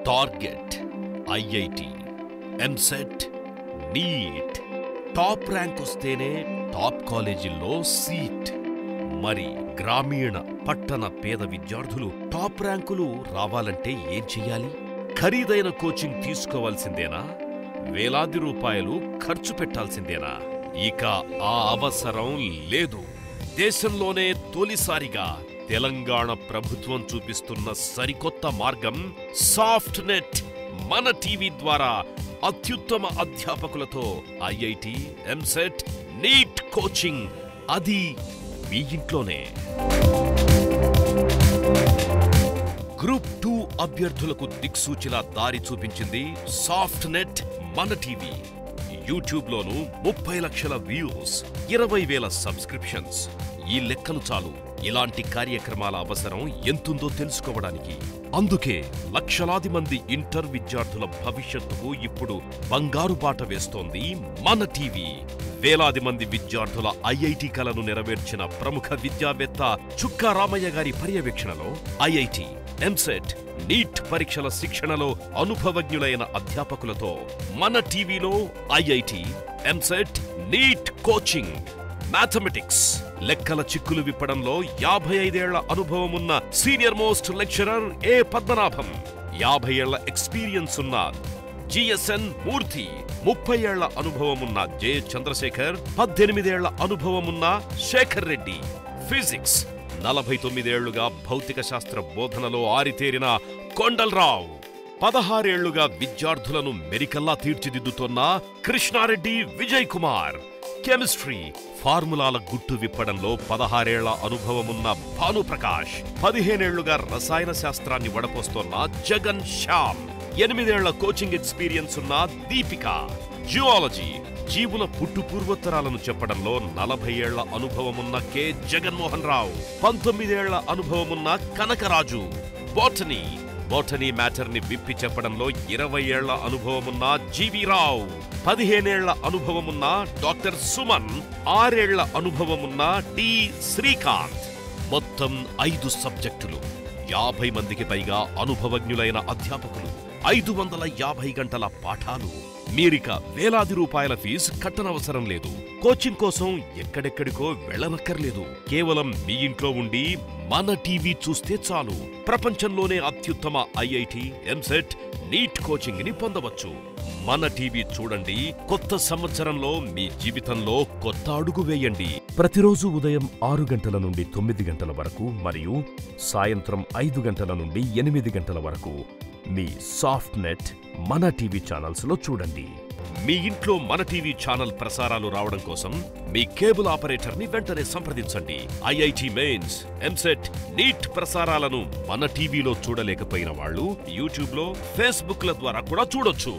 Target, IIT, EAMCET, NEET. Top rank వస్తేనే top కాలేజీల్లో seat. మరి గ్రామీణ పట్టణ పేద విద్యార్థులు టాప్ ర్యాంకులు రావాలంటే ఏం చెయ్యాలి? ఖరీదైన కోచింగ్ తీసుకోవాల్సిందేనా? వేలాది రూపాయలు ఖర్చు పెట్టాల్సిందేనా? ఇక ఆ అవసరం లేదు. దేశంలోనే తొలిసారిగా తెలంగాణ ప్రభుత్వం చూపిస్తున్న సరికొత్త మార్గం సాఫ్ట్ నెట్. మన టీవీ ద్వారా అత్యుత్తమ అధ్యాపకులతో ఐఐటి, ఎంసెట్, నీట్ కోచింగ్, అది మీ ఇంట్లోనే. గ్రూప్ 2 అభ్యర్థులకు దిక్సూచిలా దారి చూపించింది సాఫ్ట్ నెట్ మన టీవీ. యూట్యూబ్లోనూ 30 లక్షల వ్యూస్, 20,000 సబ్స్క్రిప్షన్స్. ఈ లెక్కలు చాలు ఇలాంటి కార్యక్రమాల అవసరం ఎంతుందో తెలుసుకోవడానికి. అందుకే లక్షలాది మంది ఇంటర్ విద్యార్థుల భవిష్యత్తుకు ఇప్పుడు బంగారు బాట వేస్తోంది మన టీవీ. వేలాది మంది విద్యార్థుల ఐఐటి కలను నెరవేర్చిన ప్రముఖ విద్యావేత్త చుక్కా రామయ్య గారి పర్యవేక్షణలో ఐఐటి, ఎంసెట్, నీట్ పరీక్షల శిక్షణలో అనుభవజ్ఞులైన అధ్యాపకులతో మన టీవీలో IIT, EAMCET, NEET coaching. Mathematics, లెక్కల చిక్కులు విప్పడంలో 55 ఏళ్ల అనుభవమున్న సీనియర్ మోస్ట్ లెక్చరర్ ఏ పద్మనాభం, 50 ఏళ్ల ఎక్స్పీరియన్స్ ఉన్న జిఎస్ఎన్ మూర్తి, 30 ఏళ్ల అనుభవమున్న జె చంద్రశేఖర్, 18 ఏళ్ల అనుభవమున్న శేఖర్ రెడ్డి. ఫిజిక్స్, 49 ఏళ్లుగా భౌతిక శాస్త్ర బోధనలో ఆరితేరిన కొండల్రావు, 16 ఏళ్లుగా విద్యార్థులను మెరికల్లా తీర్చిదిద్దుతోన్న కృష్ణారెడ్డి విజయ్ కుమార్. కెమిస్ట్రీ, ఫార్ములాల గుట్టు విప్పడంలో 16 ఏళ్ల అనుభవమున్న భానుప్రకాష్, 15 ఏళ్లుగా రసాయన శాస్త్రాన్ని వడపోస్తోన్న జగన్ శ్యామ్, 8 ఏళ్ల కోచింగ్ ఎక్స్పీరియన్స్ ఉన్న దీపిక. జియాలజీ, జీవుల పుట్టు పూర్వోత్తరాలను చెప్పడంలో 40 ఏళ్ల అనుభవమున్న కె జగన్మోహన్ రావు, 19 ఏళ్ల అనుభవమున్న కనకరాజు. బోటనీ మ్యాటర్ ని విప్పి చెప్పడంలో 20 ఏళ్ల అనుభవమున్న జీవి రావు, 15 ఏళ్ల అనుభవమున్న డాక్టర్ సుమన్, 6 ఏళ్ల అనుభవమున్న డి శ్రీకాంత్. మొత్తం 5 సబ్జెక్టులు, 50 మందికి పైగా అనుభవజ్ఞులైన అధ్యాపకులు, 550 గంటల పాఠాలు. మీరిక వేలాది రూపాయల ఫీజు కట్టనవసరం లేదు. కోచింగ్ కోసం ఎక్కడెక్కడికో వెళ్లనక్కర్లేదు. కేవలం మీ ఇంట్లో ఉండి మన టీవీ చూస్తే చాలు. ప్రపంచంలోనే అత్యుత్తమ ఐఐటి, ఎంసెట్, నీట్ కోచింగ్ ని పొందవచ్చు. మన టీవీ చూడండి. కొత్త సంవత్సరంలో మీ జీవితంలో కొత్త అడుగు వేయండి. ప్రతిరోజు ఉదయం 6 గంటల నుండి 9 గంటల వరకు మరియు సాయంత్రం 5 గంటల నుండి 8 గంటల వరకు మీ సాఫ్ట్ నెట్ మన టీవీ ఛానల్స్ లో చూడండి. మీ ఇంట్లో మన టీవీ ఛానల్ ప్రసారాలు రావడం కోసం మీ కేబుల్ ఆపరేటర్ ని వెంటనే సంప్రదించండి. ఐఐటి మెయిన్స్, ఎంసెట్, నీట్ ప్రసారాలను మన టీవీలో చూడలేకపోయిన వాళ్ళు యూట్యూబ్ లో, ఫేస్బుక్ ల ద్వారా కూడా చూడొచ్చు.